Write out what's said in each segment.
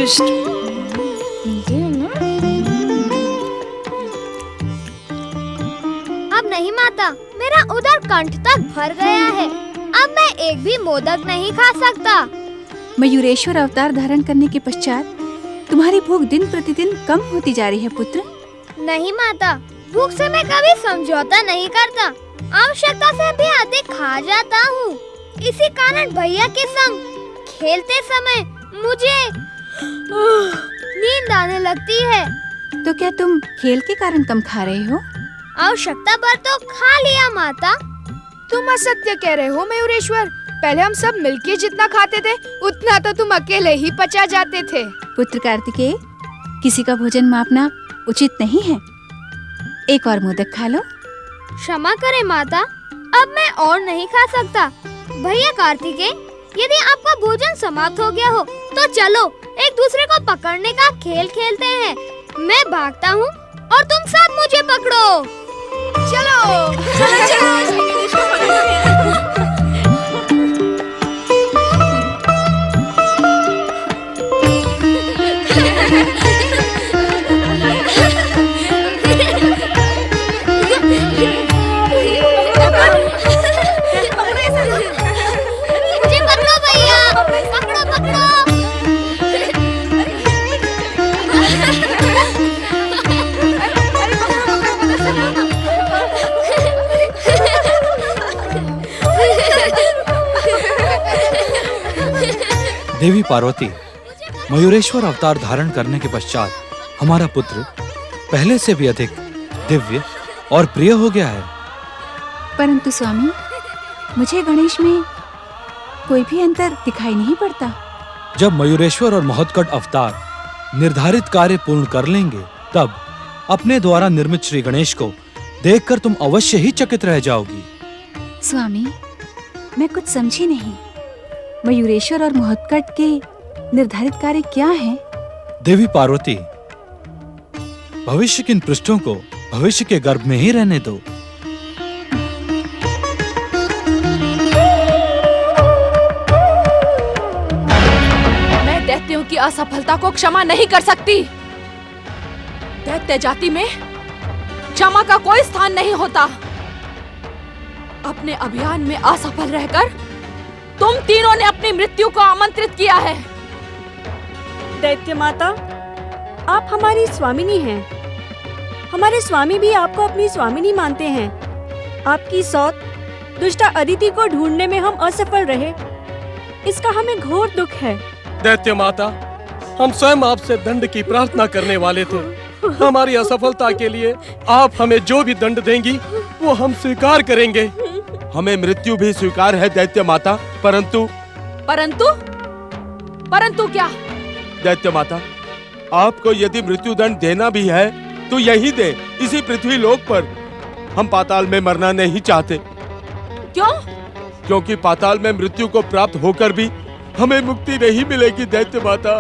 दुष्ट। अब नहीं माता, मेरा उदर कंठ तक भर गया है। अब मैं एक भी मोदक नहीं खा सकता। मयूरेश्वर अवतार धारण करने के पश्चात तुम्हारी भूख दिन प्रतिदिन कम होती जा रही है पुत्र। नहीं माता, भूख से मैं कभी समझौता नहीं करता। आवश्यकता से भी अधिक खा जाता हूँ। इसी कारण भैया के संग खेलते समय मुझे नींद आने लगती है। तो क्या तुम खेल के कारण कम खा रहे हो? आवश्यकता पर तो खा लिया माता। तुम असत्य कह रहे हो मयूरेश्वर। पहले हम सब मिलके जितना खाते थे उतना तो तुम अकेले ही पचा जाते थे। पुत्र कार्तिकेय, किसी का भोजन मापना उचित नहीं है। एक और मोदक खा लो। क्षमा करें माता, अब मैं और नहीं खा सकता। भैया कार्तिकेय, यदि आपका भोजन समाप्त हो गया हो तो चलो एक दूसरे को पकड़ने का खेल खेलते हैं। मैं भागता हूँ और तुम सब मुझे पकड़ो। चलो चलो चलो। मुझे पकड़ो भैया, पकड़ो पकड़ो। देवी पार्वती, मयूरेश्वर अवतार धारण करने के पश्चात हमारा पुत्र पहले से भी अधिक दिव्य और प्रिय हो गया है। परंतु स्वामी, मुझे गणेश में कोई भी अंतर दिखाई नहीं पड़ता। जब मयूरेश्वर और महोत्कट अवतार निर्धारित कार्य पूर्ण कर लेंगे, तब अपने द्वारा निर्मित श्री गणेश को देखकर तुम अवश्य ही चकित रह जाओगी। स्वामी, मैं कुछ समझी नहीं। मयूरेश्वर और महोत्कट के निर्धारित कार्य क्या हैं? देवी पार्वती, भविष्य के इन पृष्ठों को भविष्य के गर्भ में ही रहने दो। मैं दैत्यों की असफलता को क्षमा नहीं कर सकती। दैत्य जाति में क्षमा का कोई स्थान नहीं होता। अपने अभियान में असफल रहकर तुम तीनों ने अपनी मृत्यु को आमंत्रित किया है। दैत्य माता, आप हमारी स्वामिनी हैं। हमारे स्वामी भी आपको अपनी स्वामिनी मानते हैं। आपकी सौत दुष्टा अदिति को ढूंढने में हम असफल रहे, इसका हमें घोर दुख है। दैत्य माता, हम स्वयं आपसे दंड की प्रार्थना करने वाले थे। हमारी असफलता के लिए आप हमें जो भी दंड देंगी वो हम स्वीकार करेंगे। हमें मृत्यु भी स्वीकार है दैत्य माता, परंतु क्या? दैत्य माता, आपको यदि मृत्यु दंड देना भी है तो यही दे, इसी पृथ्वी लोक पर। हम पाताल में मरना नहीं चाहते। क्यों? क्योंकि पाताल में मृत्यु को प्राप्त होकर भी हमें मुक्ति नहीं मिलेगी दैत्य माता।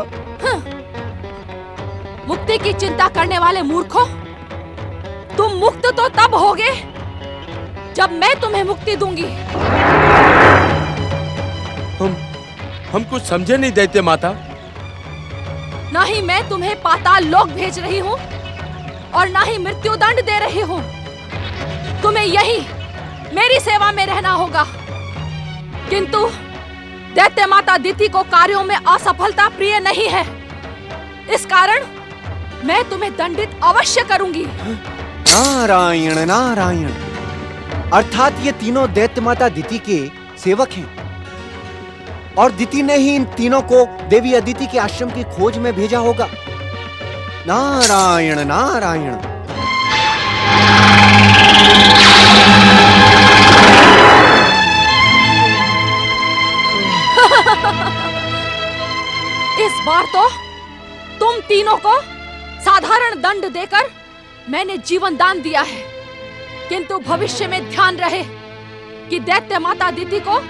मुक्ति की चिंता करने वाले मूर्खों, तुम मुक्त तो तब होगे जब मैं तुम्हें मुक्ति दूंगी। हम कुछ समझे नहीं दैत्य माता। ना ही मैं तुम्हें पाताल लोक भेज रही हूँ और ना ही मृत्यु दंड दे रही हूँ। तुम्हें यही मेरी सेवा में रहना होगा। किंतु दैत्य माता दिति को कार्यों में असफलता प्रिय नहीं है। इस कारण मैं तुम्हें दंडित अवश्य करूंगी। नारायण नारायण, अर्थात ये तीनों दैत्य माता दिति के सेवक हैं और दिति ने ही इन तीनों को देवी अदिति के आश्रम की खोज में भेजा होगा। नारायण नारायण। इस बार तो तुम तीनों को साधारण दंड देकर मैंने जीवन दान दिया है, किंतु भविष्य में ध्यान रहे कि दैत्य माता दिति को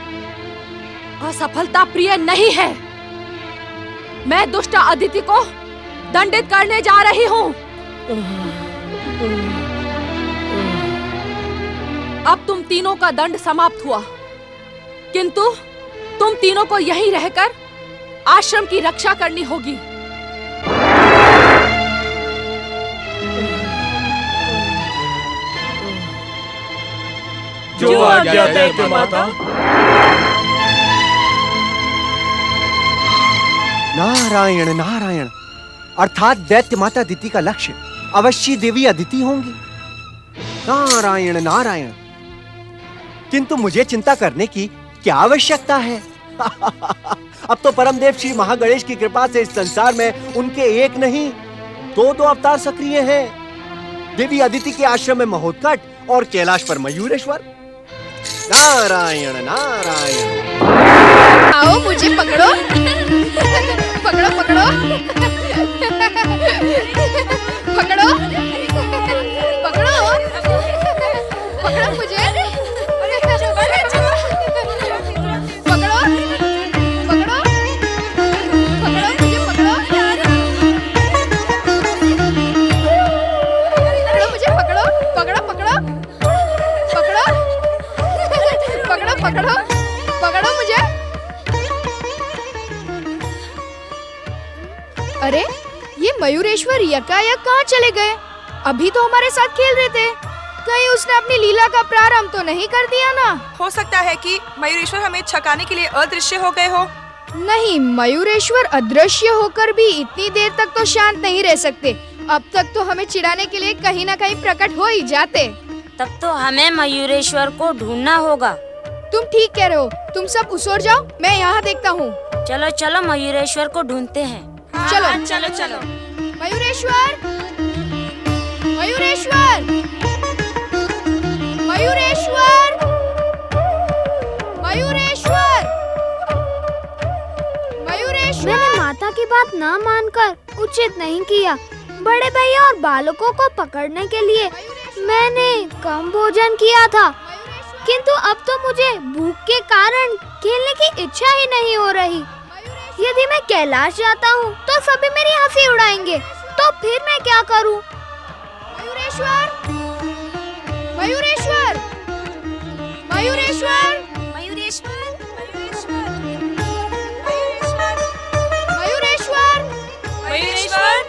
असफलता प्रिय नहीं है। मैं दुष्ट अदिति को दंडित करने जा रही हूँ। अब तुम तीनों का दंड समाप्त हुआ, किंतु तुम तीनों को यहीं रहकर आश्रम की रक्षा करनी होगी। जो आज्ञा दैत्य माता। नारायण नारायण, अर्थात दैत्य माता अदिति का लक्ष्य अवश्य देवी अदिति होंगी। नारायण नारायण, किंतु मुझे चिंता करने की क्या आवश्यकता है? अब तो परमदेव श्री महागणेश की कृपा से इस संसार में उनके एक नहीं दो अवतार सक्रिय हैं। देवी अदिति के आश्रम में महोत्कट और कैलाश पर मयूरेश्वर। नारायण नारायण। आओ मुझे पकड़ो। पकड़ो पकड़ो पकड़ो पकड़ो पकड़ो मुझे। पकड़ो पकड़ो पकड़ो मुझे, पकड़ो मुझे, पकड़ो पकड़ो पकड़ो पकड़ो पकड़ो पकड़ो पकड़ो मुझे। अरे ये मयूरेश्वर यकायक कहाँ चले गए? अभी तो हमारे साथ खेल रहे थे। कहीं उसने अपनी लीला का प्रारंभ तो नहीं कर दिया ना? हो सकता है कि मयूरेश्वर हमें छकाने के लिए अदृश्य हो गए हो। नहीं, मयूरेश्वर अदृश्य होकर भी इतनी देर तक तो शांत नहीं रह सकते। अब तक तो हमें चिढ़ाने के लिए कहीं न कहीं प्रकट हो ही जाते। तब तो हमें मयूरेश्वर को ढूंढना होगा। तुम ठीक कह रहे हो। तुम सब उस ओर जाओ, मैं यहाँ देखता हूँ। चलो चलो मयूरेश्वर को ढूंढते हैं। चलो चलो चलो। मयूरेश्वर, मयूरेश्वर, मयूरेश्वर, मयूरेश्वर, मयूरेश्वर। मैंने माता की बात ना मानकर उचित नहीं किया। बड़े भैया और बालकों को पकड़ने के लिए मैंने कम भोजन किया था, किंतु अब तो मुझे भूख के कारण खेलने की इच्छा ही नहीं हो रही। यदि मैं कैलाश जाता हूँ तो सभी मेरी हंसी उड़ाएंगे, तो फिर मैं क्या करूँ? मयूरेश्वर, मयूरेश्वर, मयूरेश्वर, मयूरेश्वर, मयूरेश्वर, मयूरेश्वर,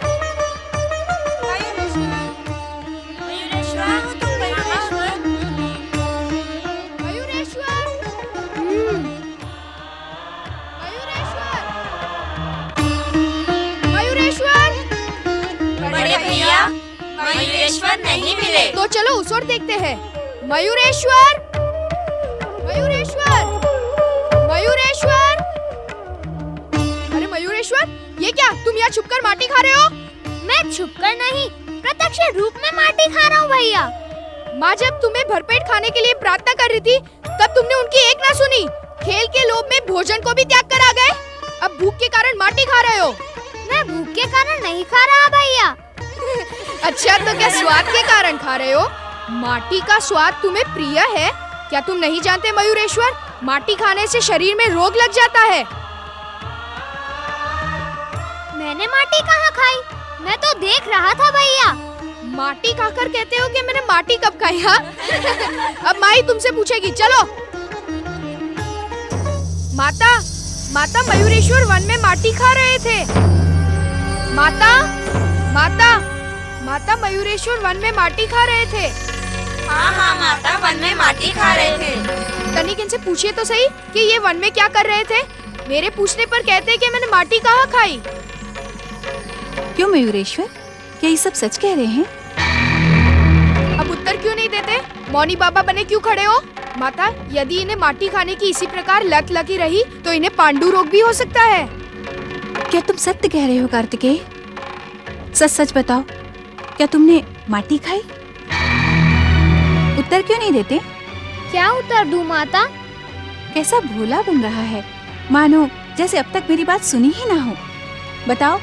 मयूरेश्वर, बड़े भैया मयूरेश्वर नहीं मिले। तो चलो उस ओर देखते हैं। मयूरेश्वर, मयूरेश्वर, मयूरेश्वर। अरे मयूरेश्वर, ये क्या तुम यहाँ छुपकर माटी खा रहे हो? मैं छुपकर नहीं, प्रत्यक्ष रूप में माटी खा रहा हूँ भैया। माँ जब तुम्हें भरपेट खाने के लिए प्रार्थना कर रही थी, तब तुमने उनकी एक ना सुनी। खेल के लोभ में भोजन को भी त्याग कर आ गए। अब भूख के कारण माटी खा रहे हो। मैं भूख के कारण नहीं खा रहा भैया। अच्छा, तो क्या स्वाद के कारण खा रहे हो? माटी का स्वाद तुम्हें प्रिय है? क्या तुम नहीं जानते मयूरेश्वर, माटी खाने से शरीर में रोग लग जाता है। मैंने माटी कहाँ खाई? मैं तो देख रहा था भैया। माटी खाकर कहते हो कि मैंने माटी कब खाई? हाँ? अब माई तुमसे पूछेगी। चलो। माता, माता मयूरेश्वर वन में माटी खा रहे थे। माता, माता, माता मयूरेश्वर वन में माटी खा रहे थे। हाँ हाँ माता वन में माटी खा रहे थे। तनिक इनसे पूछिए तो सही कि ये वन में क्या कर रहे थे। मेरे पूछने पर कहते कि मैंने माटी कहाँ खाई। क्यों मयूरेश्वर, क्या ये सब सच कह रहे हैं? अब उत्तर क्यों नहीं देते? मौनी बाबा बने क्यों खड़े हो? माता, यदि इन्हें माटी खाने की इसी प्रकार लत लगी रही तो इन्हें पांडु रोग भी हो सकता है। क्या तुम सत्य कह रहे हो कार्तिकेय? सच सच बताओ, क्या तुमने माटी खाई? उत्तर क्यों नहीं देते? क्या उत्तर दूं माता? कैसा भोला बन रहा है, मानो जैसे अब तक मेरी बात सुनी ही ना हो। बताओ,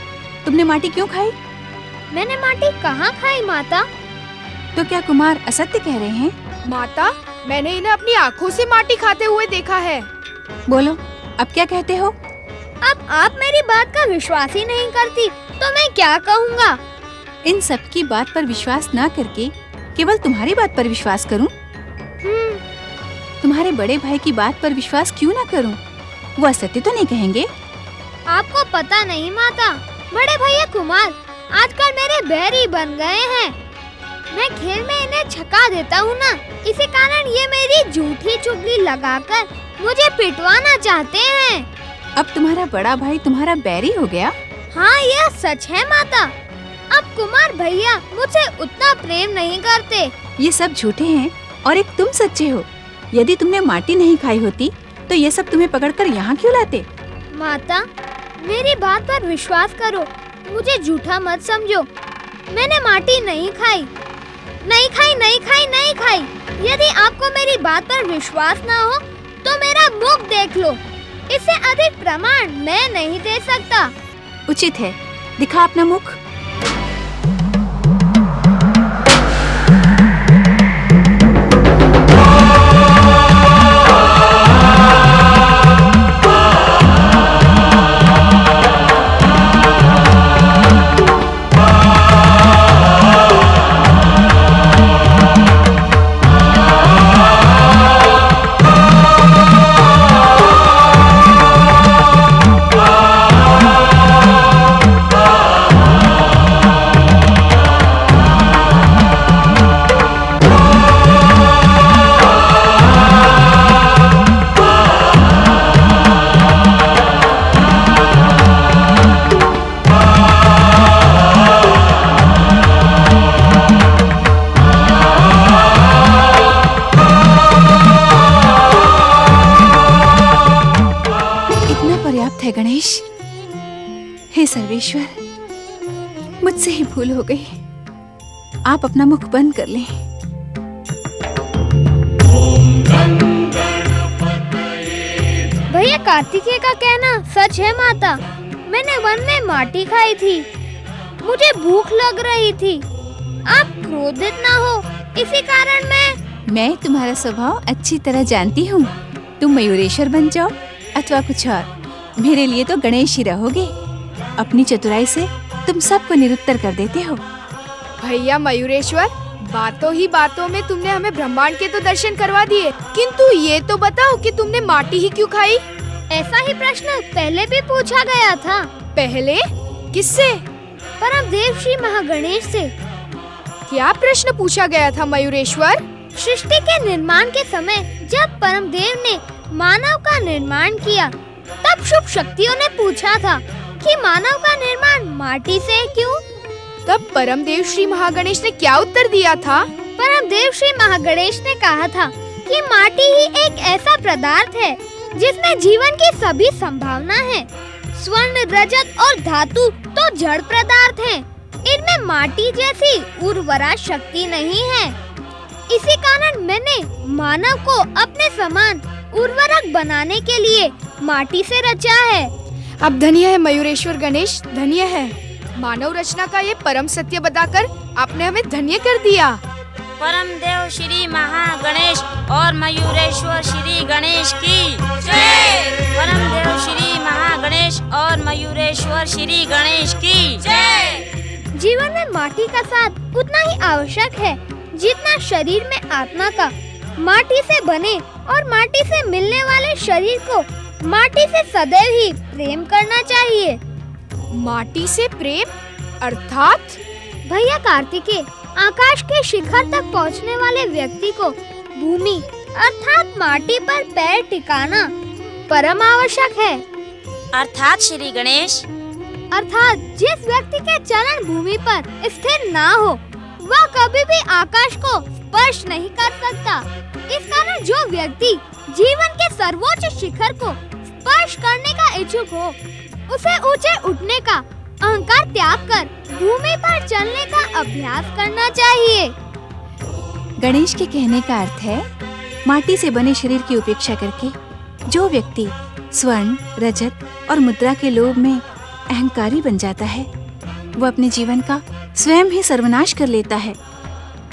तुमने माटी क्यों खाई? मैंने माटी कहाँ खाई माता? तो क्या कुमार असत्य कह रहे हैं? माता, मैंने इन्हें अपनी आँखों से माटी खाते हुए देखा है। बोलो, अब क्या कहते हो? अब आप मेरी बात का विश्वास ही नहीं करती तो मैं क्या कहूँगा? इन सब की बात पर विश्वास ना करके केवल तुम्हारी बात पर विश्वास करूं? तुम्हारे बड़े भाई की बात पर विश्वास क्यों ना करूं? वो असत्य तो नहीं कहेंगे? आपको पता नहीं माता, बड़े भैया कुमार आजकल मेरे बैरी बन गए हैं। मैं खेल में इन्हें छका देता हूँ ना, इसी कारण ये मेरी मेरी झूठी चुगली लगाकर मुझे पिटवाना चाहते हैं। अब तुम्हारा बड़ा भाई तुम्हारा बैरी हो गया? हाँ, यह सच है माता। अब कुमार भैया मुझसे उतना प्रेम नहीं करते। ये सब झूठे हैं और एक तुम सच्चे हो। यदि तुमने माटी नहीं खाई होती तो ये सब तुम्हें पकड़कर यहाँ क्यों लाते? माता, मेरी बात पर विश्वास करो, मुझे झूठा मत समझो। मैंने माटी नहीं खाई, नहीं खाई, नहीं खाई, नहीं खाई। यदि आपको मेरी बात पर विश्वास ना हो तो मेरा मुख देख लो। इससे अधिक प्रमाण मैं नहीं दे सकता। उचित है, दिखा अपना मुख। है गणेश। हे सर्वेश्वर, मुझसे ही भूल हो गई। आप अपना मुख बंद कर लें। भैया कार्तिकेय का कहना सच है माता। मैंने वन में माटी खाई थी, मुझे भूख लग रही थी। आप क्रोधित ना हो, इसी कारण मैं तुम्हारा स्वभाव अच्छी तरह जानती हूँ। तुम मयूरेश्वर बन जाओ अथवा कुछ और, मेरे लिए तो गणेश ही रहोगे। अपनी चतुराई से तुम सबको निरुत्तर कर देते हो। भैया मयूरेश्वर, बातों ही बातों में तुमने हमें ब्रह्मांड के तो दर्शन करवा दिए, किंतु ये तो बताओ कि तुमने माटी ही क्यों खाई? ऐसा ही प्रश्न पहले भी पूछा गया था। पहले? किससे? परम देव श्री महागणेश से। क्या प्रश्न पूछा गया था मयूरेश्वर? सृष्टि के निर्माण के समय जब परम देव ने मानव का निर्माण किया, तब शुभ शक्तियों ने पूछा था कि मानव का निर्माण माटी से क्यों? तब परम देव श्री महागणेश ने क्या उत्तर दिया था? परम देव श्री महागणेश ने कहा था कि माटी ही एक ऐसा पदार्थ है जिसमें जीवन की सभी संभावना है। स्वर्ण, रजत और धातु तो जड़ पदार्थ हैं। इनमें माटी जैसी उर्वरा शक्ति नहीं है। इसी कारण मैंने मानव को अपने समान उर्वरक बनाने के लिए माटी से रचा है। अब धन्य है मयूरेश्वर गणेश, धन्य है। मानव रचना का ये परम सत्य बताकर आपने हमें धन्य कर दिया। परम देव श्री महागणेश और मयूरेश्वर श्री गणेश की जय। परम देव श्री महागणेश और मयूरेश्वर श्री गणेश की जय। जीवन में माटी का साथ उतना ही आवश्यक है जितना शरीर में आत्मा का। माटी से बने और माटी से मिलने वाले शरीर को माटी से सदैव ही प्रेम करना चाहिए। माटी से प्रेम अर्थात? भैया कार्तिकेय, आकाश के शिखर तक पहुंचने वाले व्यक्ति को भूमि अर्थात माटी पर पैर टिकाना परम आवश्यक है। अर्थात श्री गणेश? अर्थात जिस व्यक्ति के चरण भूमि पर स्थिर ना हो वह कभी भी आकाश को स्पर्श नहीं कर सकता। इस कारण जो व्यक्ति जीवन के सर्वोच्च शिखर को स्पर्श करने का इच्छुक हो, उसे ऊंचे उठने का अहंकार त्याग कर भूमि पर चलने का अभ्यास करना चाहिए। गणेश के कहने का अर्थ है, माटी से बने शरीर की उपेक्षा करके जो व्यक्ति स्वर्ण, रजत और मुद्रा के लोभ में अहंकारी बन जाता है, वो अपने जीवन का स्वयं ही सर्वनाश कर लेता है।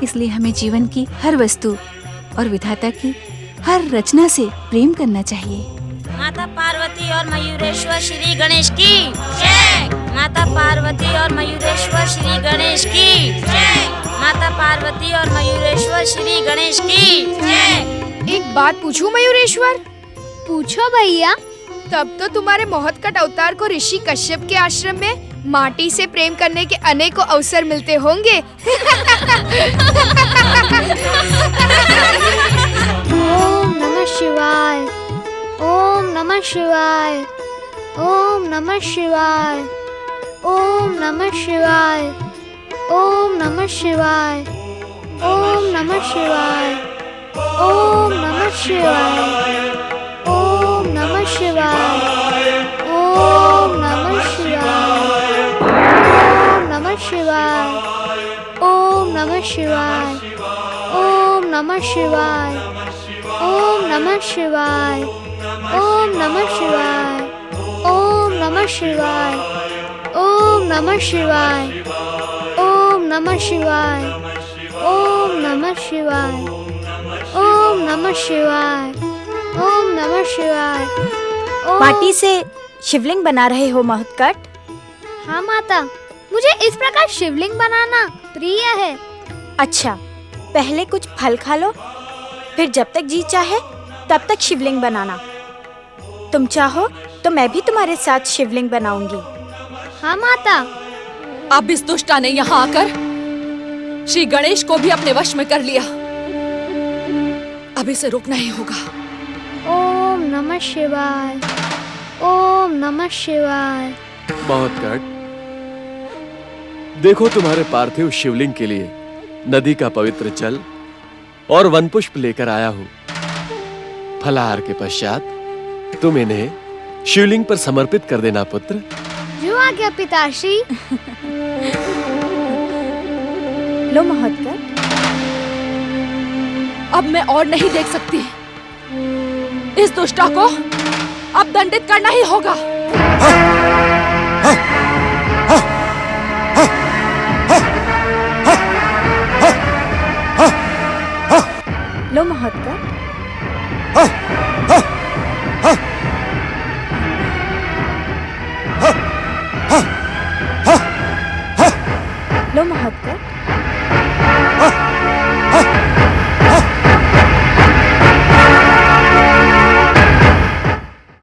इसलिए हमें जीवन की हर वस्तु और विधाता की हर रचना से प्रेम करना चाहिए। माता पार्वती और मयूरेश्वर श्री गणेश की जय। माता पार्वती और मयूरेश्वर श्री गणेश की जय। माता पार्वती और मयूरेश्वर श्री गणेश की जय। एक बात पूछूं मयूरेश्वर? पूछो भैया। तब तो तुम्हारे मोहतकट अवतार को ऋषि कश्यप के आश्रम में माटी से प्रेम करने के अनेकों अवसर मिलते होंगे। शिवाय। ओम नमः शिवाय। ओम नमः शिवाय। ओम नमः शिवाय। ओम नमः शिवाय। ओम नमः शिवाय। ओम नमः शिवाय। ओम नमः शिवाय। ओम नमः शिवाय। ओम नमः शिवाय। ओम नमः शिवाय। ओम नमः शिवाय। ओम नमः शिवाय। ओम नमः शिवाय। ओम नमः शिवाय। ओम नमः शिवाय। ओम नमः शिवाय। ओम नमः शिवाय। ओम नमः शिवाय। माटी से शिवलिंग बना रहे हो महत्कट? हाँ माता, मुझे इस प्रकार शिवलिंग बनाना प्रिय है। अच्छा, पहले कुछ फल खा लो, फिर जब तक जी चाहे तब तक शिवलिंग बनाना। तुम चाहो तो मैं भी तुम्हारे साथ शिवलिंग बनाऊंगी। हाँ माता। अब इस दुष्टा ने यहाँ आकर श्री गणेश को भी अपने वश में कर लिया। अब इसे रोकना ही होगा। ओम नमः शिवाय। ओम नमः शिवाय। महत्कट, देखो तुम्हारे पार्थिव शिवलिंग के लिए नदी का पवित्र जल और वन पुष्प लेकर आया हूँ। फलाहार के पश्चात तुम इन्हें शिवलिंग पर समर्पित कर देना पुत्र। जो आज्ञा पिताश्री। लो महत्कट। अब मैं और नहीं देख सकती। इस दुष्टा को अब दंडित करना ही होगा। लो महत्कट। लो महत्कट।